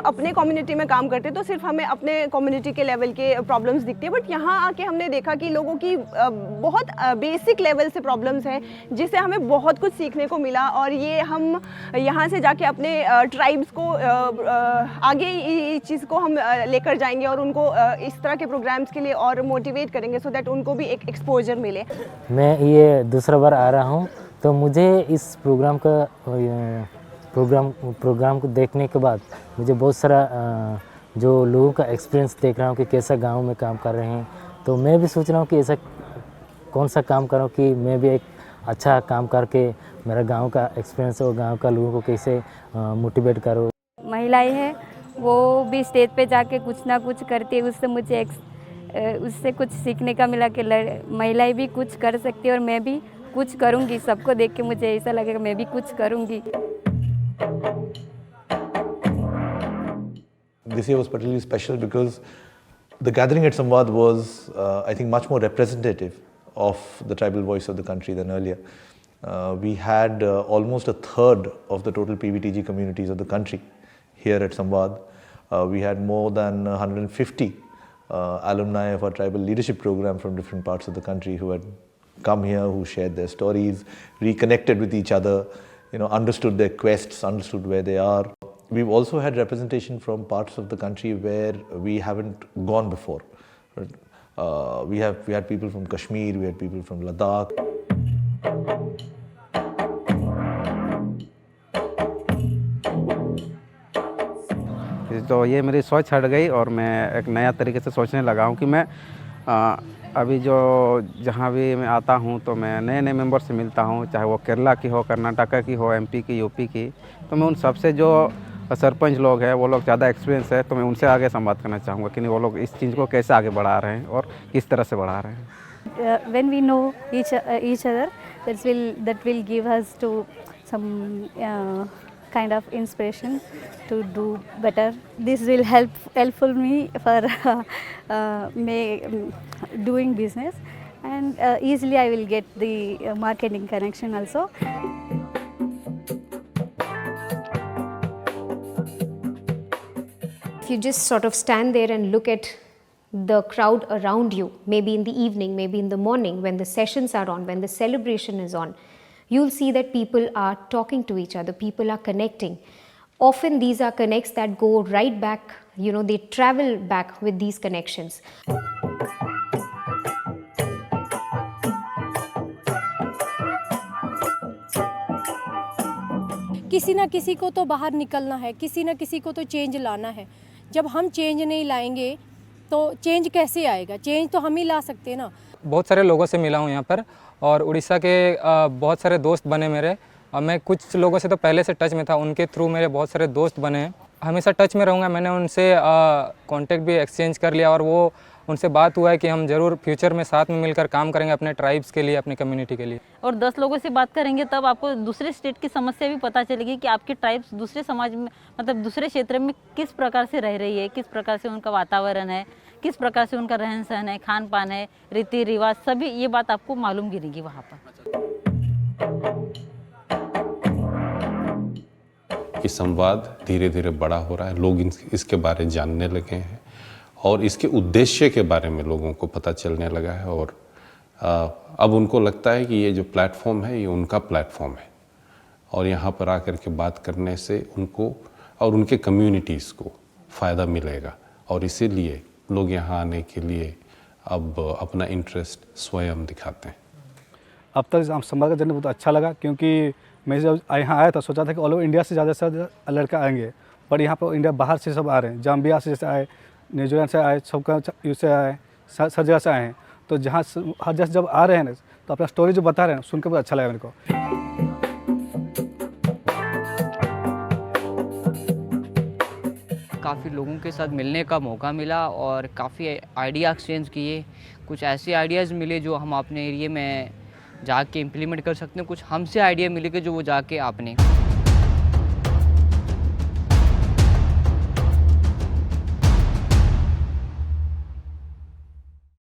अपने कम्युनिटी में काम करते हैं तो सिर्फ हमें अपने कम्युनिटी के लेवल के प्रॉब्लम्स दिखती है, बट यहाँ आके हमने देखा कि लोगों की बहुत बेसिक लेवल से प्रॉब्लम्स हैं जिससे हमें बहुत कुछ सीखने को मिला। और ये हम यहाँ से जाके अपने ट्राइब्स को आगे इस चीज़ को हम लेकर जाएंगे और उनको इस तरह के प्रोग्राम्स के लिए और मोटिवेट करेंगे सो दैट उनको भी एक एक्सपोजर मिले। मैं ये दूसरा बार आ रहा हूँ, तो मुझे इस प्रोग्राम को देखने के बाद मुझे बहुत सारा जो लोगों का एक्सपीरियंस देख रहा हूँ कि कैसा गांव में काम कर रहे हैं, तो मैं भी सोच रहा हूँ कि ऐसा कौन सा काम करूँ कि मैं भी एक अच्छा काम करके मेरा गांव का एक्सपीरियंस और गांव का लोगों को कैसे मोटिवेट करूँ। महिलाएं हैं वो भी स्टेज पे जाके कुछ ना कुछ करती है, उससे कुछ सीखने का मिला कि महिलाएं भी कुछ कर सकती है और मैं भी कुछ करूँगी। सबको देख के मुझे ऐसा लगेगा मैं भी कुछ करूँगी। This year was particularly special because the gathering at Samvad was, I think, much more representative of the tribal voice of the country than earlier. We had almost a third of the total PVTG communities of the country here at Samvad. We had more than 150 alumni of our tribal leadership program from different parts of the country who had come here, who shared their stories, reconnected with each other, understood their quests, understood where they are. We've also had representation from parts of the country where we haven't gone before. We had people from Kashmir, we had people from Ladakh. तो ये मेरी सोच हट गई और मैं एक नया तरीके से सोचने लगा हूँ कि मैं अभी जहाँ भी मैं आता हूँ तो मैं नए नए मेंबर से मिलता हूँ, चाहे वो केरला की हो, कर्नाटका की हो, एमपी की, यूपी की। तो मैं उन सबसे जो सरपंच लोग हैं वो लोग ज़्यादा एक्सपीरियंस है, तो मैं उनसे आगे संवाद करना चाहूँगा कि वो लोग इस चीज़ को कैसे आगे बढ़ा रहे हैं और किस तरह से बढ़ा रहे हैं। When we know each other, that will give us to some kind of inspiration to do better. This will helpful me for doing business, and easily I will get the marketing connection also. If you just sort of stand there and look at the crowd around you, maybe in the evening, maybe in the morning, when the sessions are on, when the celebration is on, you'll see that people are talking to each other, people are connecting. Often these are connects that go right back, they travel back with these connections. किसी ना किसी को तो बाहर निकलना है, किसी ना किसी को तो चेंज लाना है। जब हम चेंज नहीं लाएंगे तो चेंज कैसे आएगा? चेंज तो हम ही ला सकते हैं ना। बहुत सारे लोगों से मिला हूँ यहाँ पर, और उड़ीसा के बहुत सारे दोस्त बने मेरे, और मैं कुछ लोगों से तो पहले से टच में था, उनके थ्रू मेरे बहुत सारे दोस्त बने हैं। हमेशा टच में रहूँगा। मैंने उनसे कांटेक्ट भी एक्सचेंज कर लिया, और वो उनसे बात हुआ है कि हम ज़रूर फ्यूचर में साथ में मिलकर काम करेंगे अपने ट्राइब्स के लिए, अपनी कम्युनिटी के लिए। और 10 लोगों से बात करेंगे तब आपको दूसरे स्टेट की समस्या भी पता चलेगी कि आपके ट्राइब्स दूसरे समाज में, मतलब दूसरे क्षेत्र में किस प्रकार से रह रही है, किस प्रकार से उनका वातावरण है, किस प्रकार से उनका रहन सहन है, खान पान है, रीति रिवाज, सभी ये बात आपको मालूम गिरेगी वहाँ पर। कि संवाद धीरे धीरे बड़ा हो रहा है, लोग इसके बारे जानने लगे हैं और इसके उद्देश्य के बारे में लोगों को पता चलने लगा है, और अब उनको लगता है कि ये जो प्लेटफॉर्म है ये उनका प्लेटफॉर्म है, और यहाँ पर आकर के बात करने से उनको और उनके कम्युनिटीज़ को फ़ायदा मिलेगा, और इसीलिए लोग यहाँ आने के लिए अब अपना इंटरेस्ट स्वयं दिखाते हैं। अब तक संवाद का जर्नी बहुत अच्छा लगा, क्योंकि मैं जब यहाँ आया था सोचा था कि ऑल ओवर इंडिया से ज़्यादा से ज़्यादा लड़का आएंगे, पर यहाँ पर इंडिया बाहर से सब आ रहे हैं। जाम्बिया से जैसे आए, न्यूजीलैंड से आए, सबका यूएसए आए, हर जगह से आए हैं। तो जहाँ हर जगह जब आ रहे हैं तो अपना स्टोरी जो बता रहे हैं सुनकर बहुत अच्छा लगा मेरे को। काफ़ी लोगों के साथ मिलने का मौका मिला और काफ़ी आइडिया एक्सचेंज किए। कुछ ऐसे आइडियाज़ मिले जो हम अपने एरिया में जाके इम्प्लीमेंट कर सकते हैं, कुछ हमसे आइडिया मिले कि जो वो जाके आपने